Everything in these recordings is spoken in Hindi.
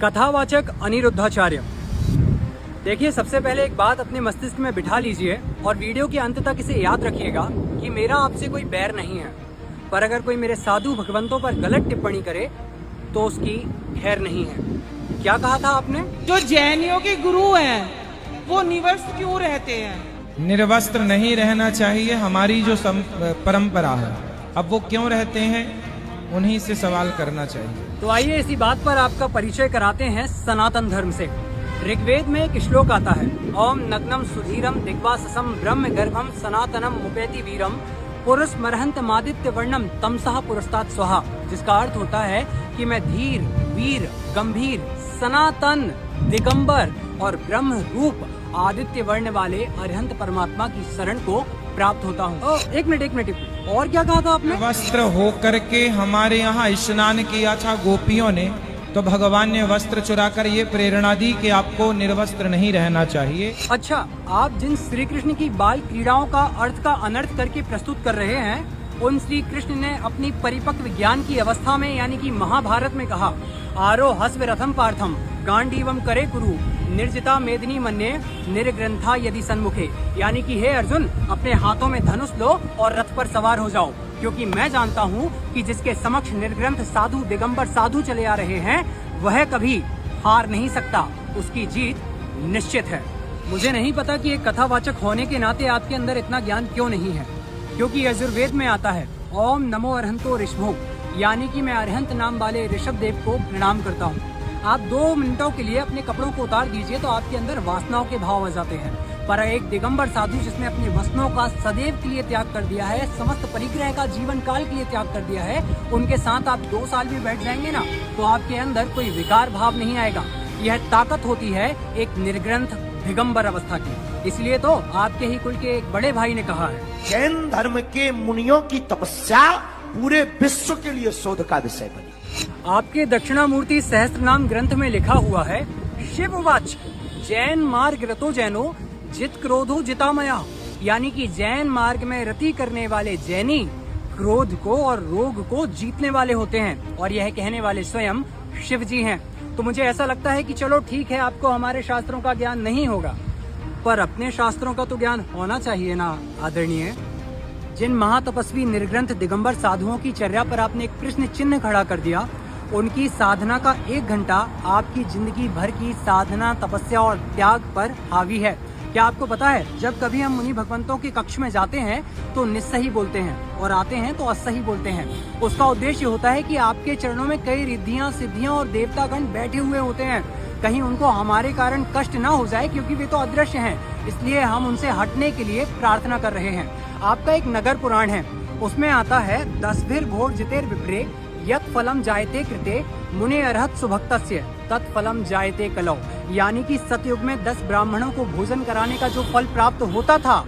कथावाचक अनिरुद्धाचार्य। देखिए, सबसे पहले एक बात अपने मस्तिष्क में बिठा लीजिए और वीडियो के अंत तक इसे याद रखिएगा कि मेरा आपसे कोई बैर नहीं है, पर अगर कोई मेरे साधु भगवंतों पर गलत टिप्पणी करे तो उसकी खैर नहीं है। क्या कहा था आपने? जो जैनियों के गुरु हैं वो निवस्त्र क्यों रहते हैं? निर्वस्त्र नहीं रहना चाहिए, हमारी जो परंपरा है। अब वो क्यों रहते हैं, उन्हीं से सवाल करना चाहिए। तो आइए इसी बात पर आपका परिचय कराते हैं सनातन धर्म से। ऋग्वेद में एक श्लोक आता है, ओम नग्नम सुधीरम दिग्वाससम ब्रह्म गर्भम सनातनम मुपेति वीरम पुरुष मरहंत मादित्य वर्णम तमसः पुरस्तात् स्वाहा, जिसका अर्थ होता है कि मैं धीर, वीर, गंभीर, सनातन, दिगंबर और ब्रह्म रूप आदित्य वर्ण वाले अरिहंत परमात्मा की शरण को प्राप्त होता हूँ। एक मिनट, और क्या कहा था आपने? वस्त्र होकर के हमारे यहाँ स्नान किया था गोपियों ने, तो भगवान ने वस्त्र चुराकर ये प्रेरणा दी कि आपको निर्वस्त्र नहीं रहना चाहिए। अच्छा, आप जिन श्री कृष्ण की बाल क्रीड़ाओं का अर्थ का अनर्थ करके प्रस्तुत कर रहे हैं, उन श्री कृष्ण ने अपनी परिपक्व ज्ञान की अवस्था में यानी कि महाभारत में कहा, आरोहस्व रथम पार्थम गांडीवम करे कुरु निर्जिता मेदिनी मन्ये निर्ग्रंथा यदि सन्मुखे, यानी कि हे अर्जुन, अपने हाथों में धनुष लो और रथ पर सवार हो जाओ, क्योंकि मैं जानता हूँ कि जिसके समक्ष निर्ग्रंथ साधु दिगंबर साधु चले आ रहे हैं वह कभी हार नहीं सकता, उसकी जीत निश्चित है। मुझे नहीं पता कि एक कथावाचक होने के नाते आपके अंदर इतना ज्ञान क्यों नहीं है, क्योंकि यजुर्वेद में आता है, ओम नमो अरहंतो ऋषभो, यानी कि मैं अरहंत नाम वाले ऋषभ देव को प्रणाम करता हूँ। आप 2 मिनटों के लिए अपने कपड़ों को उतार दीजिए तो आपके अंदर वासनाओं के भाव आ जाते हैं, पर एक दिगंबर साधु जिसने अपने वसनों का सदैव के लिए त्याग कर दिया है, समस्त परिग्रह का जीवन काल के लिए त्याग कर दिया है, उनके साथ आप 2 साल भी बैठ जाएंगे ना तो आपके अंदर कोई विकार भाव नहीं आएगा। यह ताकत होती है एक निर्ग्रंथ दिगंबर अवस्था की। इसलिए तो आपके ही कुल के एक बड़े भाई ने कहा है, जैन धर्म के मुनियों की तपस्या पूरे विश्व के लिए शोध का विषय बनी। आपके दक्षिणामूर्ति सहस्त्रनाम ग्रंथ में लिखा हुआ है, शिववाच जैन मार्ग रतो जैनो जित क्रोधो जितामया, यानी कि जैन मार्ग में रति करने वाले जैनी क्रोध को और रोग को जीतने वाले होते हैं, और यह कहने वाले स्वयं शिव जी हैं। तो मुझे ऐसा लगता है कि चलो ठीक है, आपको हमारे शास्त्रों का ज्ञान नहीं होगा, पर अपने शास्त्रों का तो ज्ञान होना चाहिए ना आदरणीय। जिन महातपस्वी निर्ग्रंथ दिगंबर साधुओं की चर्या पर आपने एक प्रश्न चिन्ह खड़ा कर दिया, उनकी साधना का 1 घंटा आपकी जिंदगी भर की साधना, तपस्या और त्याग पर हावी है। क्या आपको पता है, जब कभी हम मुनि भगवंतों के कक्ष में जाते हैं तो निस्सही बोलते हैं और आते हैं तो असही बोलते हैं। उसका उद्देश्य होता है कि आपके चरणों में कई रिद्धियां, सिद्धियां और देवतागण बैठे हुए होते हैं, कहीं उनको हमारे कारण कष्ट ना हो जाए, क्योंकि वे तो अदृश्य हैं, इसलिए हम उनसे हटने के लिए प्रार्थना कर रहे हैं। आपका एक नगर पुराण है, उसमें आता है, 10 भोर जितेर विप्रे यत फलम जायते कृते मुने अरहत सुभक्तस्य तत्फलम जायते कलौ, यानी कि सतयुग में 10 ब्राह्मणों को भोजन कराने का जो फल प्राप्त होता था,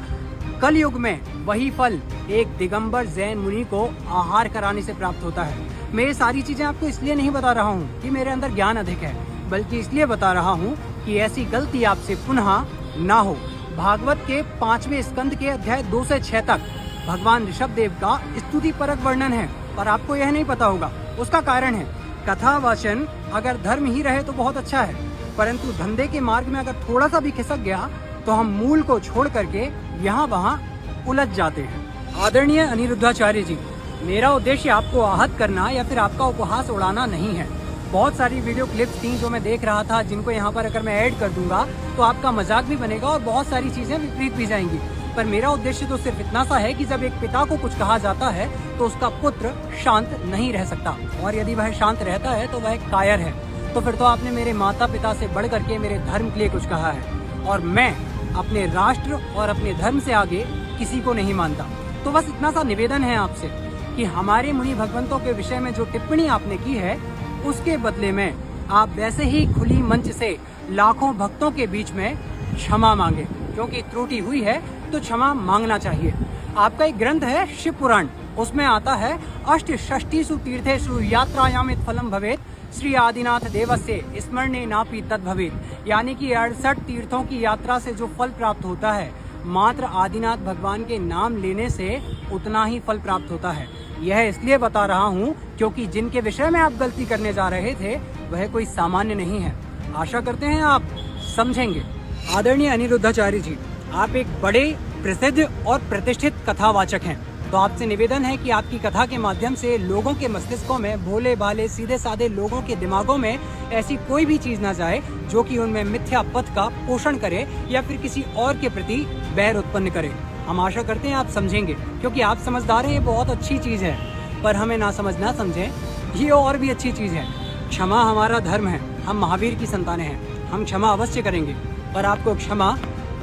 कल युग में वही फल एक दिगंबर जैन मुनि को आहार कराने से प्राप्त होता है। मैं ये सारी चीजें आपको इसलिए नहीं बता रहा हूँ कि मेरे अंदर ज्ञान अधिक है, बल्कि इसलिए बता रहा हूँ कि ऐसी गलती आपसे पुनः ना हो। भागवत के 5वें स्कंद के अध्याय 2 से 6 तक भगवान ऋषभ देव का स्तुति परक वर्णन है, पर आपको यह नहीं पता होगा। उसका कारण है, कथा वाचन अगर धर्म ही रहे तो बहुत अच्छा है, परंतु धंधे के मार्ग में अगर थोड़ा सा भी खिसक गया तो हम मूल को छोड़ करके यहाँ वहाँ उलझ जाते हैं। आदरणीय अनिरुद्धाचार्य जी, मेरा उद्देश्य आपको आहत करना या फिर आपका उपहास उड़ाना नहीं है। बहुत सारी वीडियो क्लिप्स थी जो मैं देख रहा था, जिनको यहाँ पर अगर मैं ऐड कर दूंगा तो आपका मजाक भी बनेगा और बहुत सारी चीजें विपरीत भी जाएंगी, पर मेरा उद्देश्य तो सिर्फ इतना सा है कि जब एक पिता को कुछ कहा जाता है तो उसका पुत्र शांत नहीं रह सकता, और यदि वह शांत रहता है तो वह कायर है। तो फिर तो आपने मेरे माता पिता से बढ़ करके मेरे धर्म के लिए कुछ कहा है, और मैं अपने राष्ट्र और अपने धर्म से आगे किसी को नहीं मानता। तो बस इतना सा निवेदन है आपसे कि हमारे मुनि भगवंतों के विषय में जो टिप्पणी आपने की है, उसके बदले में आप वैसे ही खुली मंच से लाखों भक्तों के बीच में क्षमा मांगे, क्योंकि त्रुटि हुई है तो क्षमा मांगना चाहिए। आपका एक ग्रंथ है शिव पुराण, उसमें आता है, अष्टषष्टिषु तीर्थेषु यात्रायाम फलम भवेत श्री आदिनाथ देवस्य स्मरणे नापि तद भवेत, यानी कि 68 तीर्थों की यात्रा से जो फल प्राप्त होता है, मात्र आदिनाथ भगवान के नाम लेने से उतना ही फल प्राप्त होता है। यह इसलिए बता रहा हूँ क्योंकि जिनके विषय में आप गलती करने जा रहे थे वह कोई सामान्य नहीं है। आशा करते हैं आप समझेंगे। आदरणीय अनिरुद्धाचार्य जी, आप एक बड़े प्रसिद्ध और प्रतिष्ठित कथावाचक हैं, तो आपसे निवेदन है कि आपकी कथा के माध्यम से लोगों के मस्तिष्कों में, भोले भाले सीधे साधे लोगों के दिमागों में ऐसी कोई भी चीज ना जाए जो कि उनमें मिथ्या पथ का पोषण करे या फिर किसी और के प्रति बैर उत्पन्न करे। हम आशा करते हैं आप समझेंगे, क्योंकि आप समझदार हैं, ये बहुत अच्छी चीज है, पर हमें ना समझना समझें ये और भी अच्छी चीज है। क्षमा हमारा धर्म है, हम महावीर की संतानें हैं, हम क्षमा अवश्य करेंगे, पर आपको क्षमा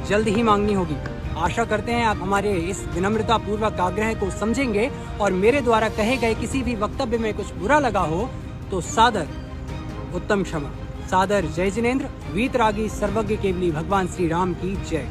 जल्द ही मांगनी होगी। आशा करते हैं आप हमारे इस विनम्रता पूर्वक आग्रह को समझेंगे और मेरे द्वारा कहे गए किसी भी वक्तव्य में कुछ बुरा लगा हो तो सादर उत्तम क्षमा। सादर जय जिनेन्द्र। वीतरागी सर्वज्ञ केवली भगवान श्री राम की जय।